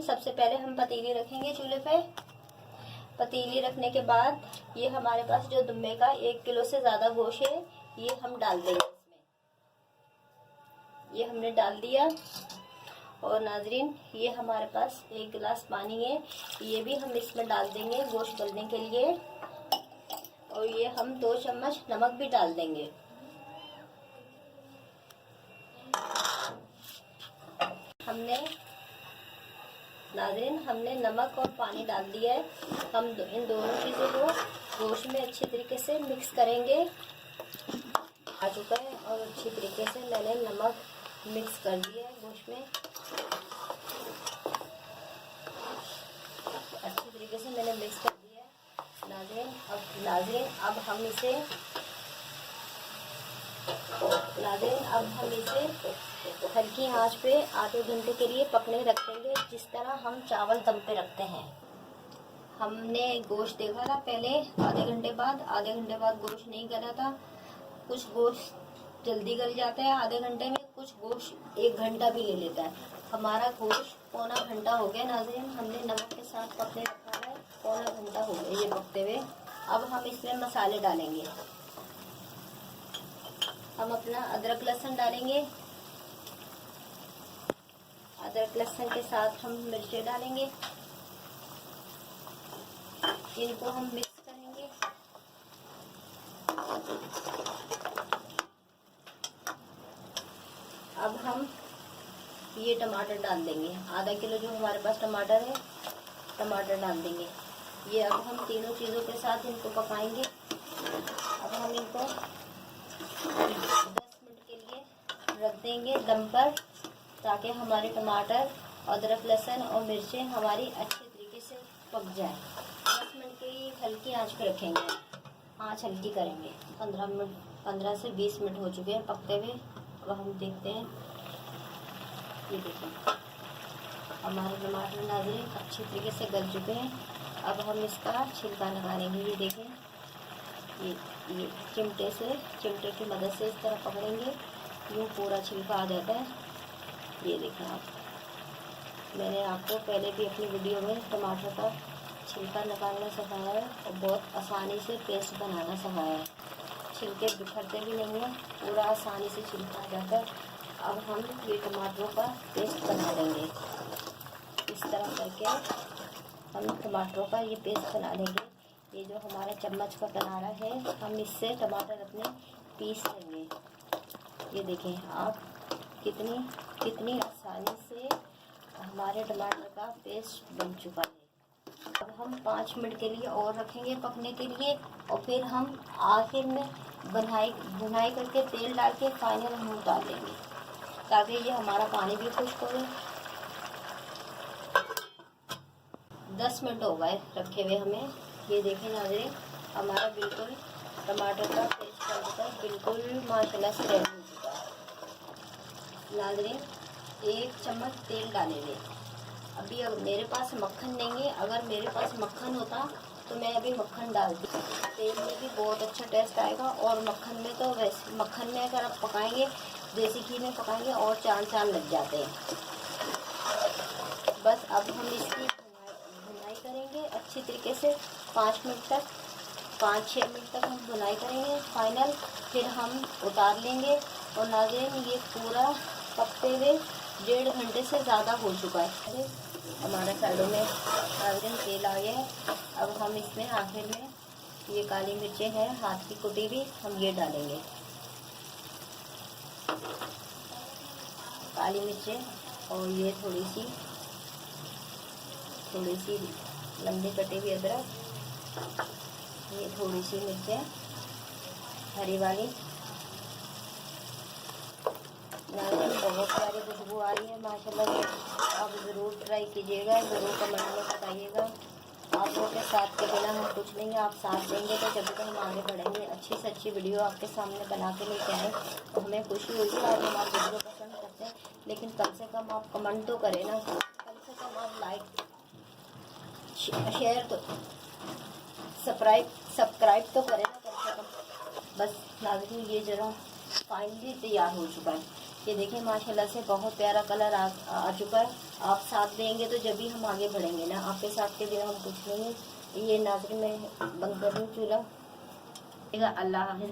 सबसे पहले हम पतीली रखेंगे चूल्हे पे। पतीली रखने के बाद ये हमारे पास जो दुम्बे का 1 किलो से ज़्यादा गोश्त है ये हम डाल देंगे इसमें। ये हमने डाल दिया। और नाजरीन ये हमारे पास 1 गिलास पानी है, ये भी हम इसमें डाल देंगे गोश्त गलने के लिए। और ये हम 2 चम्मच नमक भी डाल देंगे। हमने नमक और पानी डाल दिया है। हम इन दोनों चीज़ों को गोश्त में अच्छे तरीके से मिक्स करेंगे। आ चुका है और अच्छी तरीके से मैंने नमक मिक्स कर दिया है गोश्त में। अच्छी तरीके से मैंने मिक्स कर दिया है नाज़रीन। अब हम इसे हल्की आंच पे आधे घंटे के लिए पकने रख देंगे, जिस तरह हम चावल दम पे रखते हैं। हमने गोश्त देखा था पहले आधे घंटे बाद गोश्त नहीं गला था। कुछ गोश्त जल्दी गल जाता है आधे घंटे में, कुछ गोश्त 1 घंटा भी ले लेता है। हमारा गोश्त पौना घंटा हो गया नाज़रीन, हमने नमक के साथ पकने रखा है। पौना घंटा हो गया ये पकते हुए। अब हम इसमें मसाले डालेंगे। हम अपना अदरक लहसुन डालेंगे। अदरक लहसुन के साथ हम मिर्चें डालेंगे। इनको हम मिक्स करेंगे। अब हम ये टमाटर डाल देंगे। आधा किलो जो हमारे पास टमाटर है, टमाटर डाल देंगे। ये अब हम तीनों चीज़ों के साथ इनको पकाएंगे। अब हम इनको 10 मिनट के लिए रख देंगे दम पर, ताकि हमारे टमाटर, अदरक लहसुन और मिर्चें हमारी अच्छे तरीके से पक जाए। 10 मिनट की हल्की आंच पे रखेंगे, आंच हल्की करेंगे। 15 से 20 मिनट हो चुके हैं पकते हुए। अब हम देखते हैं। ये देखिए हमारे टमाटर नाज़रीन अच्छी तरीके से गल चुके हैं। अब हम इसका छिलका निकालेंगे। ये देखें, ये चिमटे की मदद से इस तरह पकड़ेंगे, यूँ पूरा छिलका आ जाता है। ये देखें आप, मैंने आपको पहले भी अपनी वीडियो में टमाटर का छिलका निकालना सिखाया है और बहुत आसानी से पेस्ट बनाना सिखाया है। छिलके बिखरते भी नहीं हैं, पूरा आसानी से छिलका आ जाता है। अब हम ये टमाटरों का पेस्ट बना देंगे। इस तरह करके हम टमाटरों का ये पेस्ट बना देंगे। ये जो हमारा चम्मच का किनारा है, हम इससे टमाटर अपने पीस लेंगे। ये देखें आप, कितनी आसानी से हमारे टमाटर का पेस्ट बन चुका है। अब हम 5 मिनट के लिए और रखेंगे पकने के लिए, और फिर हम आखिर में भुनाई करके तेल डाल के फाइनल हम उतार देंगे, ताकि ये हमारा पानी भी खुश्क हो। 10 मिनट हो गए रखे हुए हमें। ये देखें नाज़रीन, हमारा बिल्कुल टमाटर का पेस्ट बनकर बिल्कुल माशाल्लाह से रेडी हो चुका है। नाज़रीन 1 चम्मच तेल डालेंगे। अभी मेरे पास मक्खन नहीं है, अगर मेरे पास मक्खन होता तो मैं अभी मक्खन डालती। तेल में भी बहुत अच्छा टेस्ट आएगा, और मक्खन में तो वैसे मक्खन में अगर आप पकाएंगे, देसी घी में पकाएंगे और चांद लग जाते हैं। बस अब हम इसकी भुनाई करेंगे अच्छी तरीके से 5 मिनट तक, 5-6 मिनट तक हम भुनाई करेंगे फाइनल। फिर हम उतार लेंगे। और नाज़रीन ये पूरा पकते हुए 1.5 घंटे से ज़्यादा हो चुका है। हमारा साइडों में नाज़रीन तेल आ गया है। अब हम इसमें आखिर में ये काली मिर्चें हैं हाथ की कुटी हुई, हम ये डालेंगे। काली मिर्चें, और ये थोड़ी सी लंबी कटी हुई अदरक, ये थोड़ी सी मिर्चें हरी वाली। बहुत प्यारी खुशबू आ रही है माशाल्लाह से। आप ज़रूर ट्राई कीजिएगा, ज़रूर कमेंट में बताइएगा। आप लोगों के साथ के बिना हम कुछ नहीं है, आप साथ देंगे तो जब तक हम आगे बढ़ेंगे। अच्छी से अच्छी वीडियो आपके सामने बना के लेके आए, तो हमें खुशी होगी। आप हमारी वीडियो पसंद करते हैं, लेकिन कम से कम आप कमेंट तो करें ना, कम से कम आप लाइक शेयर तो सब्सक्राइब तो करें ना कम से कम। बस नाज़रीन ये जरा फाइनली तैयार हो चुका है। ये देखिए माशाल्लाह से बहुत प्यारा कलर आ चुका है। आप साथ देंगे तो जब भी हम आगे बढ़ेंगे ना, आपके साथ के बिना हम कुछ नहीं है। ये नाज़रीन मैं बंद कर दूँ चूल्हा। अल्लाह हाफ़िज़।